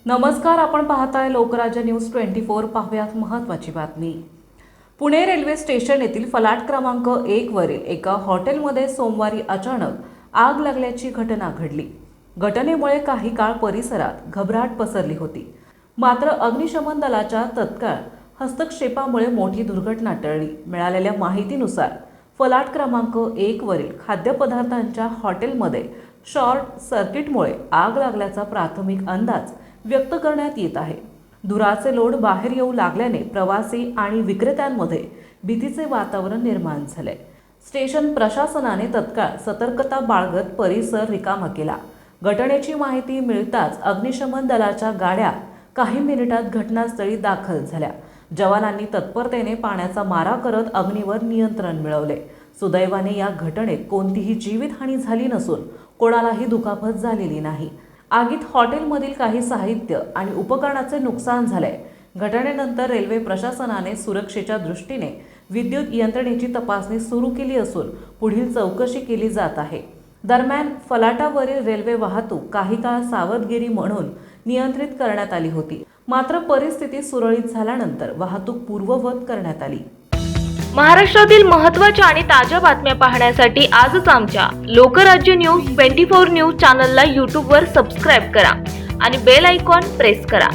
नमस्कार, आपण पाहताय लोकराज्य न्यूज 24। पाहुयात महत्त्वाची बातमी। पुणे रेल्वे स्टेशन येथील फलाट क्रमांक 1 वरील एका हॉटेलमध्ये सोमवारी अचानक आग लागल्याची घटना घडली। घटनेमुळे काही काळ परिसरात घबराट पसरली होती। मात्र अग्निशमन दलाच्या तत्काळ हस्तक्षेपामुळे मोठी दुर्घटना टळली। मिळालेल्या माहितीनुसार फलाट क्रमांक 1 वरील खाद्यपदार्थांच्या हॉटेलमध्ये शॉर्ट सर्किटमुळे आग लागल्याचा प्राथमिक अंदाज व्यक्त करण्यात येत आहे। धुराचे लोट बाहेर येऊ लागल्याने प्रवासी आणि विक्रेत्यांमध्ये भीतीचे वातावरण निर्माण झाले। स्टेशन प्रशासनाने तत्काळ सतर्कता बाळगत परिसर रिकामा केला। घटनेची माहिती मिळताच अग्निशमन दलाच्या गाड्या काही मिनिटात घटनास्थळी दाखल झाल्या। जवानांनी तत्परतेने पाण्याचा मारा करत अग्नीवर नियंत्रण मिळवले। सुदैवाने या घटनेत कोणतीही जीवितहानी झाली नसून कोणालाही दुखापत झालेली नाही। आगीत हॉटेलमधील काही साहित्य आणि उपकरणाचे नुकसान झाले। घटनेनंतर रेल्वे प्रशासनाने सुरक्षेच्या दृष्टीने विद्युत यंत्रणेची तपासणी सुरू केली असून पुढील चौकशी केली जात आहे। दरम्यान फलाटावरील रेल्वे वाहतूक काही काळ सावधगिरी म्हणून नियंत्रित करण्यात आली होती। मात्र परिस्थिती सुरळीत झाल्यानंतर वाहतूक पूर्ववत करण्यात आली। महाराष्ट्रातील महत्त्वाच्या आणि ताज्या बातम्या पाहण्यासाठी आजच आमच्या लोकराज्य न्यूज 24 न्यूज चॅनलला YouTube वर सबस्क्राईब करा आणि बेल आयकॉन प्रेस करा।